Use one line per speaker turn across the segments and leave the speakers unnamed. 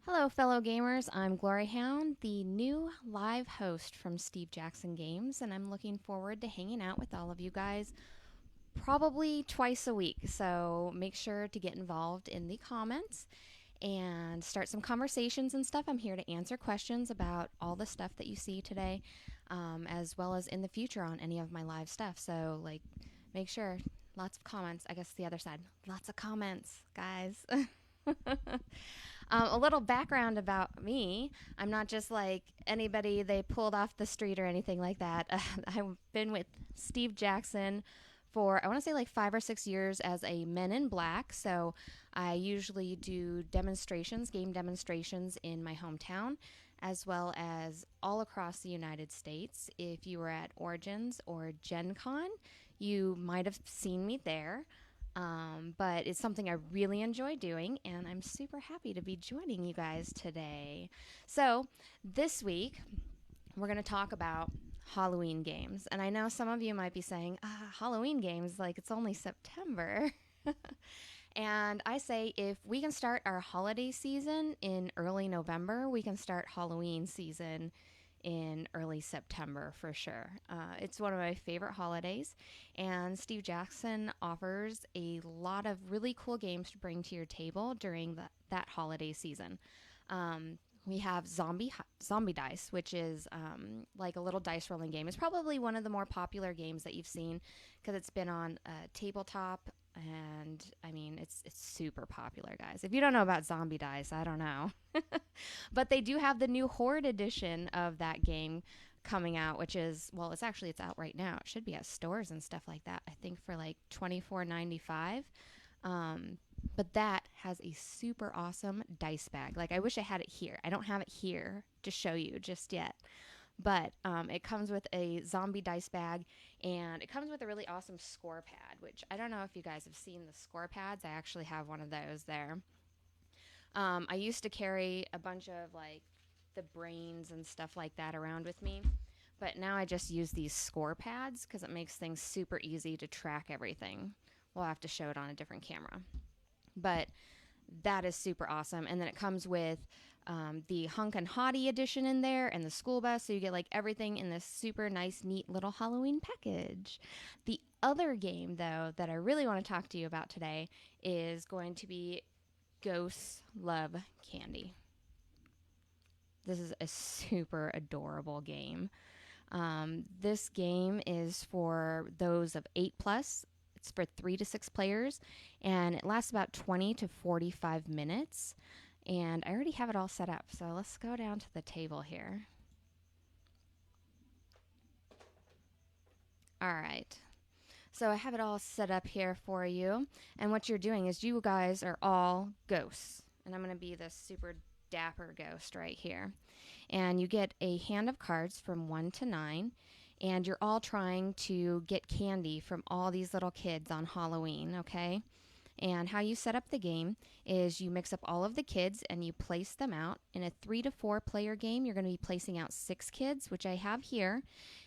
Hello, fellow gamers. I'm GloryHoundd, the new live host from Steve Jackson Games, and I'm looking forward to hanging out with all of you guys probably twice a week. So make sure to get involved in the comments and start some conversations and stuff. I'm here to answer questions about all the stuff that you see today, as well as in the future on any of my live stuff. So, make sure lots of comments. I guess the other side, lots of comments, guys. A little background about me. I'm not just like anybody they pulled off the street or anything like that. I've been with Steve Jackson for, I want to say, like 5 or 6 years as a Men in Black. So I usually do demonstrations, game demonstrations in my hometown, as well as all across the United States. If you were at Origins or Gen Con, you might have seen me there. But it's something I really enjoy doing, and I'm super happy to be joining you guys today. So, this week, we're going to talk about Halloween games. And I know some of you might be saying, Halloween games, like it's only September. And I say if we can start our holiday season in early November, we can start Halloween season in early September for sure. It's one of my favorite holidays, and Steve Jackson offers a lot of really cool games to bring to your table during that holiday season. We have Zombie Dice, which is like a little dice rolling game. It's probably one of the more popular games that you've seen because it's been on tabletop, and I mean it's super popular, guys. If you don't know about Zombie Dice, I don't know. But they do have the new Horde edition of that game coming out, which is, well, it's out right now. It should be at stores and stuff like that. I think for like $24.95. But that has a super awesome dice bag. Like, I wish I had it here. I don't have it here to show you just yet. But it comes with a zombie dice bag, and it comes with a really awesome score pad, which I don't know if you guys have seen the score pads. I actually have one of those there. I used to carry a bunch of like the brains and stuff like that around with me, but now I just use these score pads because it makes things super easy to track everything. We'll have to show it on a different camera. But that is super awesome. And then it comes with the Hunk and Hottie edition in there and the school bus. So you get like everything in this super nice, neat little Halloween package. The other game, though, that I really want to talk to you about today is going to be Ghosts Love Candy. This is a super adorable game. This game is for those of 8 plus. It's for 3 to 6 players, and it lasts about 20 to 45 minutes. And I already have it all set up, so let's go down to the table here. All right. So I have it all set up here for you. And what you're doing is you guys are all ghosts. And I'm going to be this super dapper ghost right here. And you get a hand of cards from 1 to 9. And you're all trying to get candy from all these little kids on Halloween, okay? And how you set up the game is you mix up all of the kids and you place them out. In a 3 to 4 player game, you're going to be placing out 6 kids, which I have here.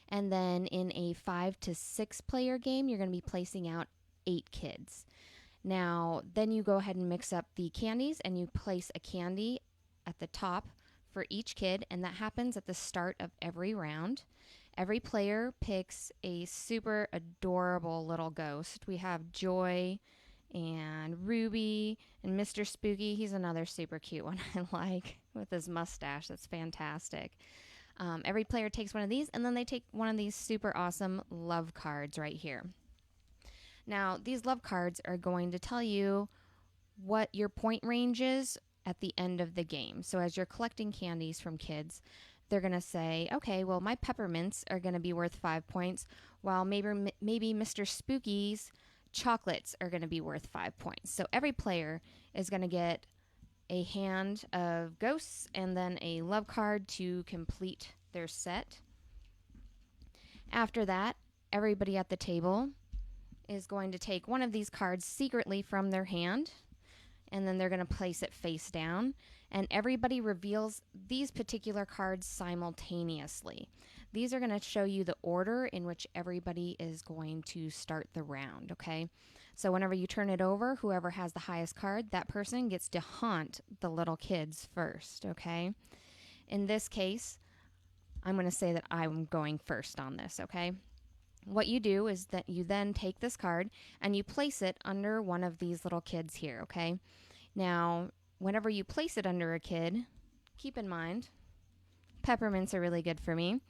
And then in a 5 to 6 player game, you're going to be placing out 8 kids. Now, then you go ahead and mix up the candies and you place a candy at the top for each kid, and that happens at the start of every round. Every player picks a super adorable little ghost. We have Joy and Ruby and Mr. Spooky. He's another super cute one I like with his mustache. That's fantastic. Every player takes one of these, and then they take one of these super awesome love cards right here. Now, these love cards are going to tell you what your point range is at the end of the game. So as you're collecting candies from kids, they're going to say, okay, well, my peppermints are going to be worth 5 points, while maybe Mr. Spooky's chocolates are going to be worth 5 points. So every player is going to get a hand of ghosts and then a love card to complete their set. After that, everybody at the table is going to take one of these cards secretly from their hand, and then they're going to place it face down, and everybody reveals these particular cards simultaneously. these are going to show you the order in which everybody is going to start the round, okay? So whenever you turn it over, whoever has the highest card, that person gets to haunt the little kids first, okay? In this case, I'm going to say that I'm going first on this, okay? What you do is that you then take this card and you place it under one of these little kids here, okay? Now, whenever you place it under a kid, keep in mind, peppermints are really good for me.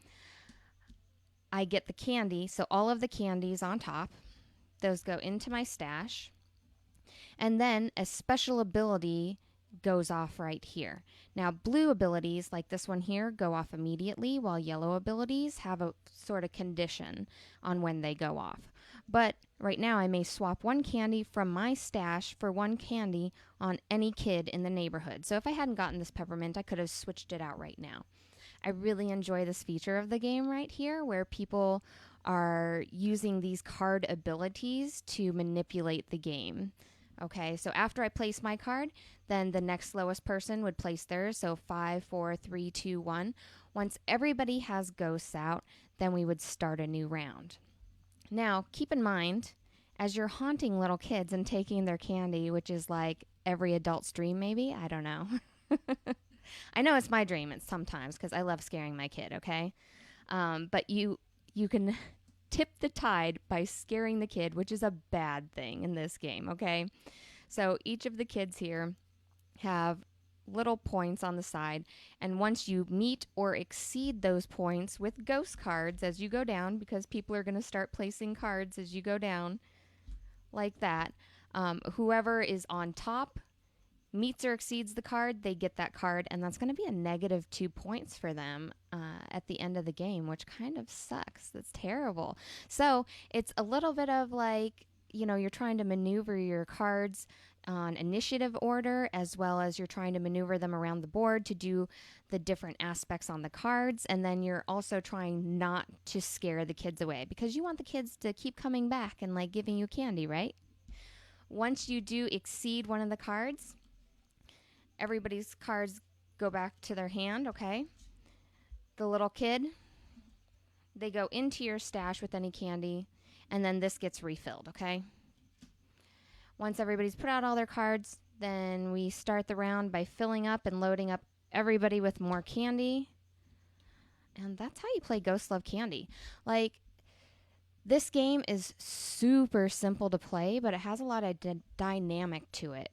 I get the candy, so all of the candies on top, those go into my stash. And then a special ability goes off right here. Now, blue abilities like this one here go off immediately, while yellow abilities have a sort of condition on when they go off. But right now, I may swap one candy from my stash for one candy on any kid in the neighborhood. So if I hadn't gotten this peppermint, I could have switched it out right now. I really enjoy this feature of the game right here, where people are using these card abilities to manipulate the game. Okay, so after I place my card, then the next lowest person would place theirs. So 5, 4, 3, 2, 1. Once everybody has ghosts out, then we would start a new round. Now, keep in mind, as you're haunting little kids and taking their candy, which is like every adult's dream maybe, I don't know. I know it's my dream sometimes because I love scaring my kid, okay? But you can tip the tide by scaring the kid, which is a bad thing in this game, okay? So each of the kids here have little points on the side, and once you meet or exceed those points with ghost cards as you go down, because people are going to start placing cards as you go down like that, whoever is on top meets or exceeds the card, they get that card, and that's going to be a negative 2 points for them at the end of the game, which kind of sucks. That's terrible. So it's a little bit of like, you're trying to maneuver your cards on initiative order, as well as you're trying to maneuver them around the board to do the different aspects on the cards, and then you're also trying not to scare the kids away, because you want the kids to keep coming back and like giving you candy, right? Once you do exceed one of the cards, everybody's cards go back to their hand, okay? The little kid, they go into your stash with any candy, and then this gets refilled, okay? Once everybody's put out all their cards, then we start the round by filling up and loading up everybody with more candy. And that's how you play Ghost Love Candy. Like, this game is super simple to play, but it has a lot of dynamic to it.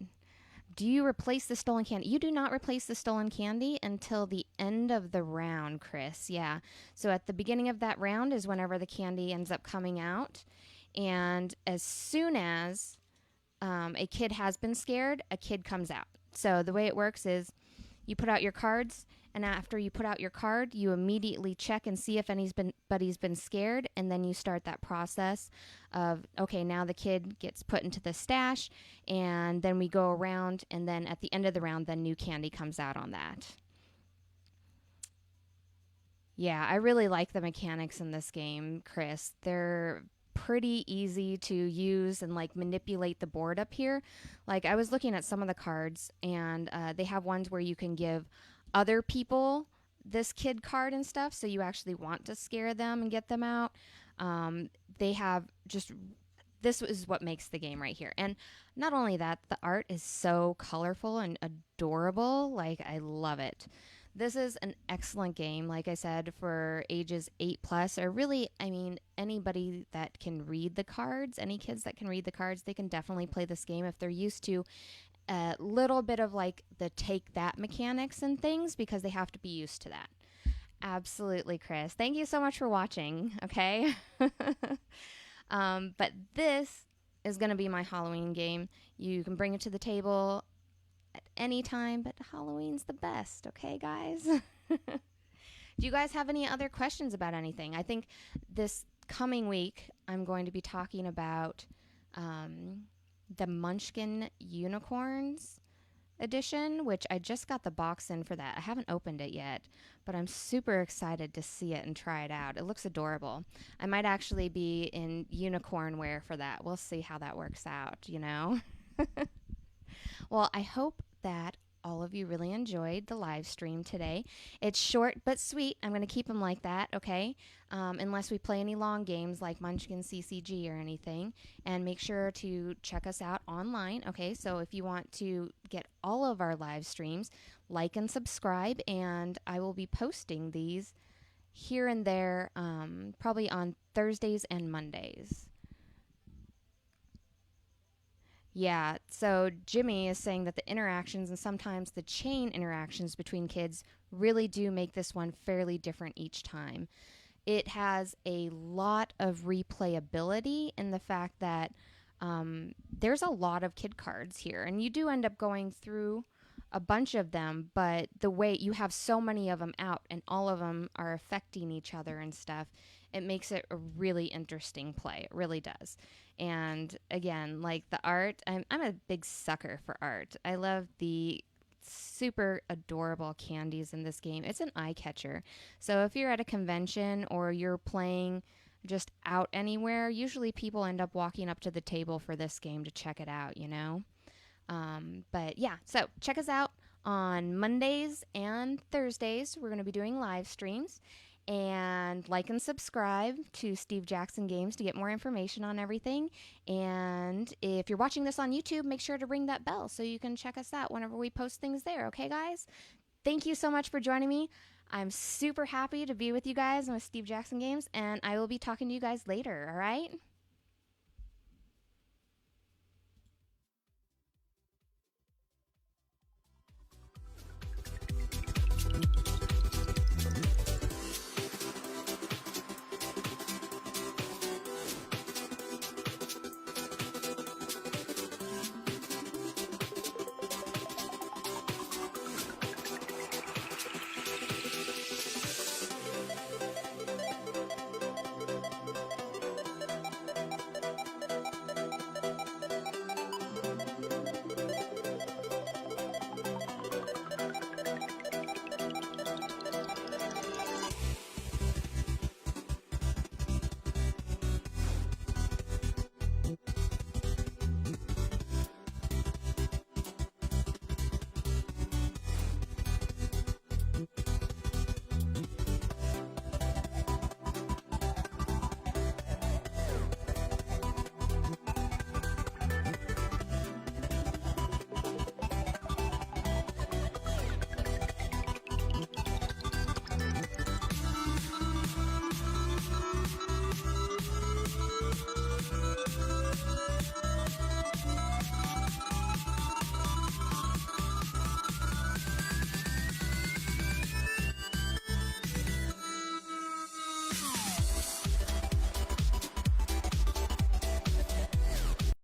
Do you replace the stolen candy? You do not replace the stolen candy until the end of the round, Chris. Yeah. So at the beginning of that round is whenever the candy ends up coming out. And as soon as a kid has been scared, a kid comes out. So the way it works is you put out your cards, and after you put out your card, you immediately check and see if anybody's been scared, and then you start that process of, okay, now the kid gets put into the stash, and then we go around, and then at the end of the round, then new candy comes out on that. Yeah, I really like the mechanics in this game, Chris. They're pretty easy to use and like manipulate the board up here. Like, I was looking at some of the cards, and they have ones where you can give other people this kid card and stuff, so you actually want to scare them and get them out. They have just, this is what makes the game right here. And not only that, the art is so colorful and adorable. Like, I love it. This is an excellent game, like I said, for ages 8+, or really, I mean, anybody that can read the cards, any kids that can read the cards, they can definitely play this game if they're used to a little bit of like the take that mechanics and things, because they have to be used to that. Absolutely, Chris. Thank you so much for watching, okay? But this is going to be my Halloween game. You can bring it to the table at any time, but Halloween's the best, okay, guys? Do you guys have any other questions about anything? I think this coming week I'm going to be talking about the Munchkin Unicorns edition, which I just got the box in for that. I haven't opened it yet, but I'm super excited to see it and try it out. It looks adorable. I might actually be in unicorn wear for that. We'll see how that works out, you know? Well, I hope that all of you really enjoyed the live stream today. It's short but sweet. I'm going to keep them like that, okay? Unless we play any long games like Munchkin CCG or anything. And make sure to check us out online, okay? So if you want to get all of our live streams, like and subscribe, and I will be posting these here and there, probably on Thursdays and Mondays. Yeah, so Jimmy is saying that the interactions and sometimes the chain interactions between kids really do make this one fairly different each time. It has a lot of replayability in the fact that there's a lot of kid cards here, and you do end up going through a bunch of them, but the way you have so many of them out and all of them are affecting each other and stuff, it makes it a really interesting play. It really does. And again, like the art, I'm a big sucker for art. I love the super adorable candies in this game. It's an eye catcher. So if you're at a convention or you're playing just out anywhere, usually people end up walking up to the table for this game to check it out, you know? But yeah, so check us out on Mondays and Thursdays. We're going to be doing live streams. And like and subscribe to Steve Jackson Games to get more information on everything. And if you're watching this on YouTube, make sure to ring that bell so you can check us out whenever we post things there. Okay, guys? Thank you so much for joining me. I'm super happy to be with you guys and with Steve Jackson Games, and I will be talking to you guys later, all right?